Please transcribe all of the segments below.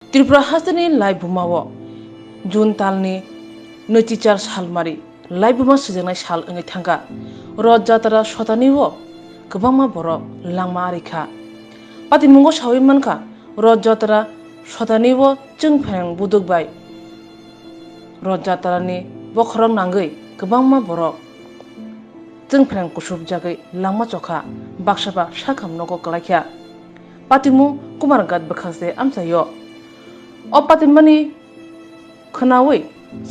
त्रिपुरा हाजोनि लाइबुमाव जुन तालनि नैथिचार सालमारि लाइबुमा सुजेंनाय साल ओङै थांगा रथ जात्रा सतानिव गोबांमा बर' लांमा आरिखा पातिमुंगो सावै मानखा रथ जात्रा सतानिव जों फें बुदुकबाय रथ जात्रानि बखरं नांगै गोबांमा बर' जों फें कुसुब जागै लांमा चखा बाक्साबा साखाम नगो गलायख्या पातिमु कुमार गात बखासे आमसायो अ पातिमानि खोनावै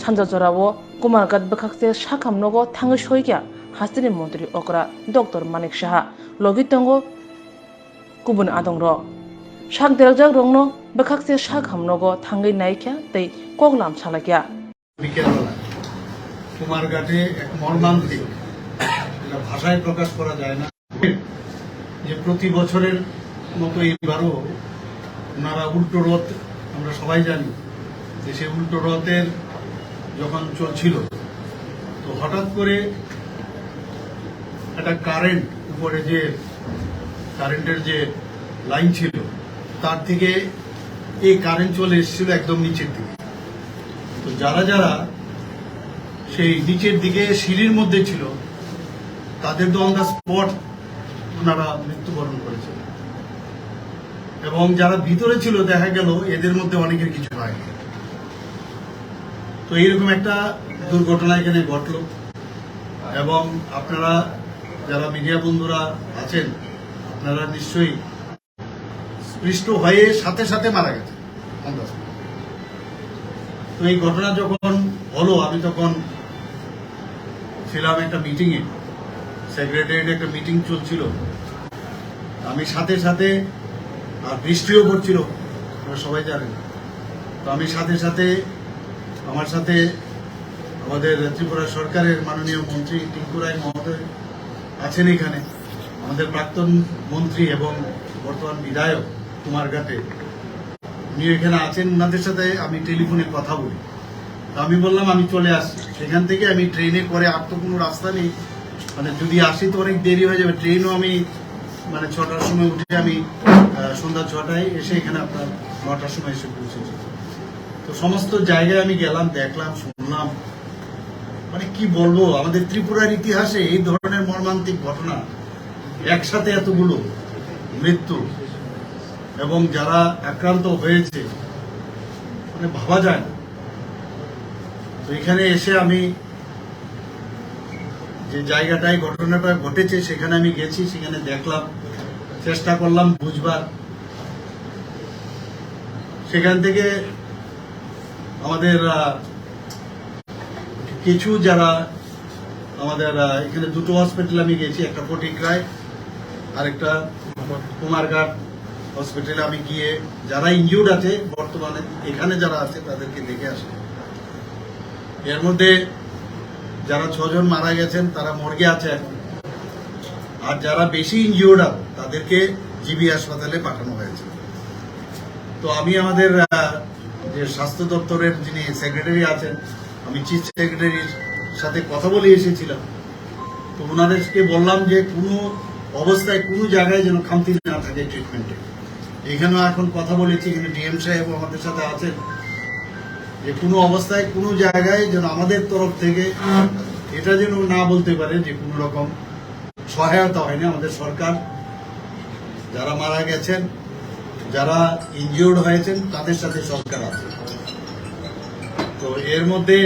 सानजा जरावो कुमार गात बखासे साखाम नगो थाङै सयख्या हास्तिनि मन्त्रि अग्रा डक्टर मानिक साहा लगितंगो गुबुन आदं र साक देरजाक रंनो बखासे साखाम नगो थाङै नायख्या तै कगलाम सालाख्या বিকেলবেলা কুমারঘাটে এক মর্মান্তিক, এটা ভাষায় প্রকাশ করা যায় না, যে প্রতি বছরের মতো এবারও ওনারা উল্টো রথ, আমরা সবাই জানি যে সে উল্টো রথের যখন চলছিল তো হঠাৎ করে একটা কারেন্ট উপরে যে কারেন্টের যে লাইন ছিল তার থেকে এই কারেন্ট চলে এসেছিল একদম নিচের দিকে। তো যারা যারা সেই নিচের দিকে সিঁড়ির মধ্যে ছিল তাদের তো অন দ্য স্পট ওনারা মৃত্যুবরণ করেছে, এবং যারা ভিতরে ছিল দেখা গেল এদের মধ্যে অনেকের কিছু হয়নি। তো এইরকম একটা দুর্ঘটনা এখানে ঘটল, এবং আপনারা যারা মিডিয়া বন্ধুরা আছেন আপনারা নিশ্চয়ই স্পৃষ্ট হয়ে সাথে সাথে মারা গেছে অন দ্য স্পট। তো এই ঘটনা যখন হলো আমি তখন ছিলাম একটা মিটিংয়ে, সেক্রেটারিয়েটে একটা মিটিং চলছিল, আমি সাথে সাথে, আর বৃষ্টিও পড়ছিল আপনারা সবাই জানেন, তো আমি সাথে সাথে আমার সাথে আমাদের ত্রিপুরা সরকারের মাননীয় মন্ত্রী টিঙ্কু রায় মহোদয় আছেন এখানে, আমাদের প্রাক্তন মন্ত্রী এবং বর্তমান বিধায়ক কুমারঘাটে উনি এখানে আছেন, ওনাদের সাথে আমি টেলিফোনে কথা বলি। তো আমি বললাম আমি চলে আসছি, সেখান থেকে আমি ট্রেনে করে আর তো কোনো রাস্তা নেই, মানে যদি আসি তো অনেক দেরি হয়ে যাবে। ট্রেনও আমি মানে 6টার সময় উঠে আমি সন্ধ্যা 6টায় এসে এখানে আপনার 9টার সময় এসে পৌঁছেছি। তো সমস্ত জায়গায় আমি গেলাম, দেখলাম, শুনলাম, মানে কি বলবো, আমাদের ত্রিপুরার ইতিহাসে এই ধরনের মর্মান্তিক ঘটনা, একসাথে এতগুলো মৃত্যু এবং যারা আক্রান্ত হয়েছে, মানে ভাবা যায় না। তো এখানে এসে আমি যে জায়গাটায় ঘটনাটা ঘটেছে সেখানে আমি গেছি, সেখানে দেখলাম, চেষ্টা করলাম বুঝবার। সেখান থেকে আমাদের কিছু যারা আমাদের এখানে দুটো হসপিটাল আমি গেছি, একটা ফটিকরায় আর একটা কুমারঘাট হসপিটালে আমি গিয়ে যারা ইনজিউর্ড আছে বর্তমানে এখানে যারা আছে তাদেরকে দেখে আসি। এর মধ্যে যারা 6 জন মারা গেছেন তারা মর্গে আছে এখন, আর যারা বেশি ইনজিউর্ড আছে তাদেরকে জিবি হাসপাতালে পাঠানো হয়েছে। তো আমি আমাদের যে স্বাস্থ্য দপ্তরের যিনি সেক্রেটারি আছেন, আমি চিফ সেক্রেটারির সাথে কথা বলে এসেছিলাম। তো ওনাদেরকে বললাম যে কোনো অবস্থায় কোনো জায়গায় যেন খামতি না থাকে ট্রিটমেন্টে। এখানেও এখন কথা বলেছি, এখানে ডিএম সাহেব আমাদের সাথে আছেন, যে কোনো অবস্থায় কোনো জায়গায় যেন আমাদের তরফ থেকে এটা যেন না বলতে পারে যে কোনো রকম সহায়তা হয়নি। আমাদের সরকার যারা মারা গেছেন, যারা ইনজিওর্ড হয়েছেন তাদের সাথে সরকার আছে। তো এর মধ্যে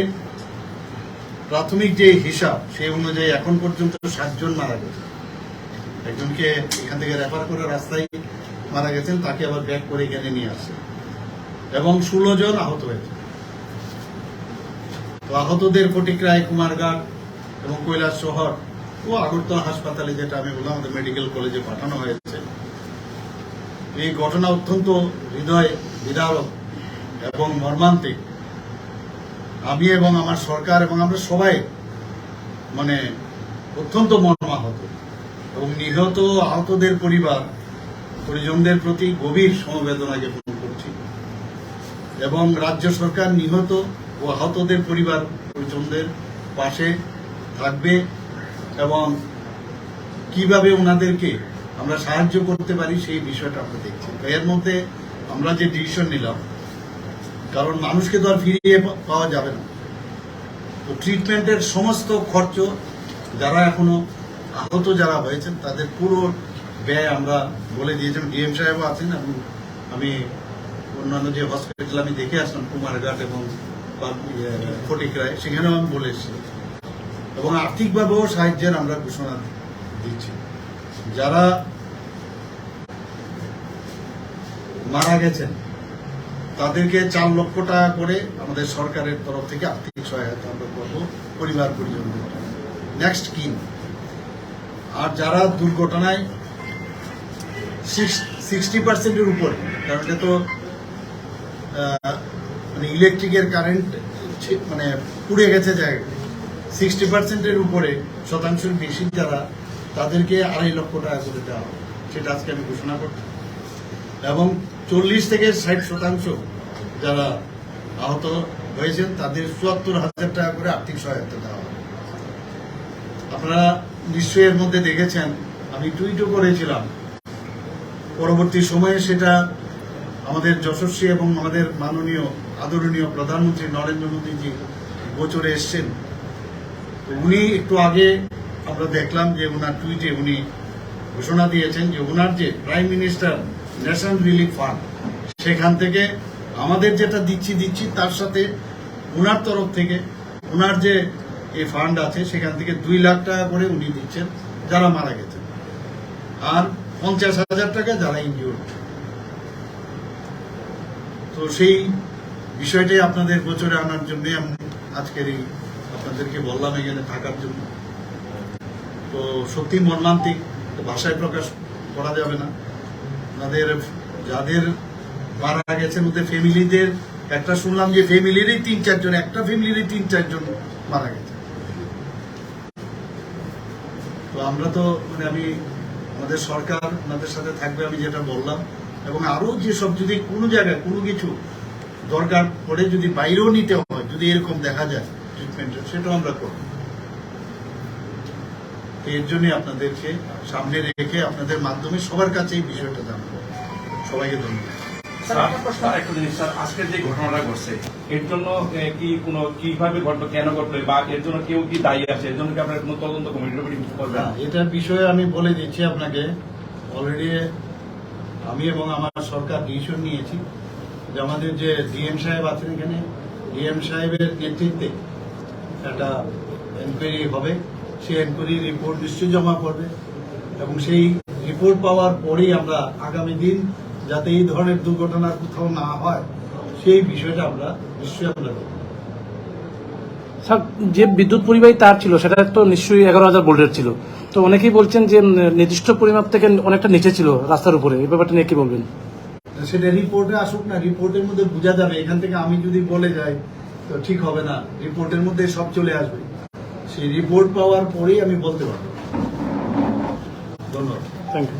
প্রাথমিক যে হিসাব সেই অনুযায়ী এখন পর্যন্ত 7 জন মারা গেছে। একজনকে এখান থেকে রেফার করে রাস্তায় মারা গেছেন, তাকে আবার ব্যাক করে এখানে নিয়ে আসছে, এবং 16 জন আহত হয়েছে। তো আহতদের ফটিকরায়, কুমারঘাট এবং কৈলাস শহর ও আগরতলা হাসপাতালে, যেটা আমি বললাম আমাদের মেডিকেল কলেজে পাঠানো হয়েছে। এই ঘটনা অত্যন্ত হৃদয় বিদারক এবং মর্মান্তিক। আমি এবং আমার সরকার এবং আমরা সবাই মানে অত্যন্ত মর্মাহত, এবং নিহত আহতদের পরিজনদের প্রতি গভীর সমবেদনা জ্ঞাপন করছি, এবং রাজ্য সরকার নিহত ও আহতদের পরিজনদের পাশে থাকবে, এবং কিভাবে ওনাদেরকে আমরা সাহায্য করতে পারি সেই বিষয়টা আমরা দেখছি। এর মধ্যে আমরা যে ডিসিশন নিলাম কারণ মানুষকে তো আর ফিরিয়ে পাওয়া যাবে না। তো ট্রিটমেন্টের সমস্ত খরচ যারা এখনো আহত যারা হয়েছেন তাদের পুরো ব্যয় আমরা বলে দিয়েছিলাম। ডিএম সাহেবও আছেন এবং আমি অন্যান্য যে হসপিটাল আমি দেখে আসলাম কুমারঘাট এবং ফটিকরায়, সেখানেও আমি বলে এসেছি এবং আর্থিকভাবেও সাহায্যের আমরা ঘোষণা দিচ্ছি। যারা মারা গেছেন তাদেরকে 4 লক্ষ টাকা করে আমাদের সরকারের তরফ থেকে আর্থিক সহায়তা আমরা করবো পরিবার পরিজনদের। নেক্সট কিন। আর যারা দুর্ঘটনায় 60%-এর উপরে, কারণ এটা তো মানে ইলেকট্রিকের কারেন্ট মানে পুড়ে গেছে জায়গা, 60%-এর উপরে শতাংশের বেশি যারা, তাদেরকে 2.5 লক্ষ টাকা করে দেওয়া হবে, সেটা আজকে আমি ঘোষণা করছি। এবং 40 থেকে 60% যারা আহত হয়েছেন তাদের 74,000 টাকা করে আর্থিক সহায়তা দেওয়া হবে। আপনারা নিশ্চয়ই এর মধ্যে দেখেছেন, আমি টুইটও করেছিলাম, পরবর্তী সময়ে সেটা আমাদের যশস্বী এবং আমাদের মাননীয় আদরণীয় প্রধানমন্ত্রী নরেন্দ্র মোদীজি গোচরে এসছেন। তো উনি একটু আগে আমরা দেখলাম যে ওনার টুইটে উনি ঘোষণা দিয়েছেন যে ওনার যে prime minister national relief fund, সেখান থেকে আমাদের যেটা দিচ্ছি তার সাথে ওনার তরফ থেকে ওনার যে এই ফান্ড আছে সেখান থেকে 2 লাখ টাকা করে উনি দিচ্ছেন যারা মারা গেছেন, আর 50,000 টাকা যারা ইনজিওর্ড। তো সেই বিষয়টাই আপনাদের গোচরে আনার জন্য আমি আজকের এই আপনাদেরকে বললাম এখানে থাকার জন্য। তো সত্যি মর্মান্তিক, ভাষায় প্রকাশ করা যাবে না। তাদের যাদের মারা গেছেন ওদের ফ্যামিলিদের একটা শুনলাম যে ফ্যামিলিরই 3-4 জন, একটা ফ্যামিলিরই 3-4 জন মারা গেছে। তো আমরা তো মানে আমি আমাদের সরকার ওনাদের সাথে থাকবে, আমি যেটা বললাম, এবং আরো যেসব যদি কোনো জায়গায় কোনো কিছু দরকার পড়ে, যদি বাইরেও নিতে হয়, যদি এরকম দেখা যায় ট্রিটমেন্টের, সেটাও আমরা করব। তো এর জন্য আপনাদেরকে সামনে রেখে আপনাদের মাধ্যমে সবার কাছে এই বিষয়টা জানাবো। সবাইকে ধন্যবাদ। একটা জিনিস স্যার, আজকের যে ঘটনাটা ঘটছে এর জন্য কি কোনো কিভাবে ঘটলো, কেন ঘটলো, বা এর জন্য কেউ কি দায়ী আছে, এর জন্য কি আপনার কোনো তদন্ত কমিটি করবেন? এটার বিষয়ে আমি বলে দিচ্ছি আপনাকে, অলরেডি আমি এবং আমার সরকার ডিসিশন নিয়েছি যে আমাদের যে ডিএম সাহেব আছেন এখানে, ডিএম সাহেবের নেতৃত্বে একটা এনকোয়ারি হবে। সেই এনকোয়ারি রিপোর্ট নিশ্চয়ই জমা করবে এবং সেই রিপোর্ট পাওয়ার পরেই আমরা আগামী দিন যাতে এই ধরনের দুর্ঘটনা কোথাও না হয় সেই বিষয়টা আমরা নিশ্চয়ই আমরা করব। স্যার, যে বিদ্যুৎ পরিবাহী তার ছিল সেটা তো নিশ্চয়ই 11,000 ভোল্টের ছিল, তো অনেকেই বলছেন যে নির্দিষ্ট পরিমাপ থেকে অনেকটা নিচে ছিল রাস্তার উপরে, এই ব্যাপারটা নিয়ে কি বলবেন? সেটা রিপোর্টে আসুক না, রিপোর্টের মধ্যে বোঝা যাবে। এখান থেকে আমি যদি বলে যাই তো ঠিক হবে না, রিপোর্টের মধ্যে সব চলে আসবে। সেই রিপোর্ট পাওয়ার পরেই আমি বলতে পারবো। ধন্যবাদ। Thank you.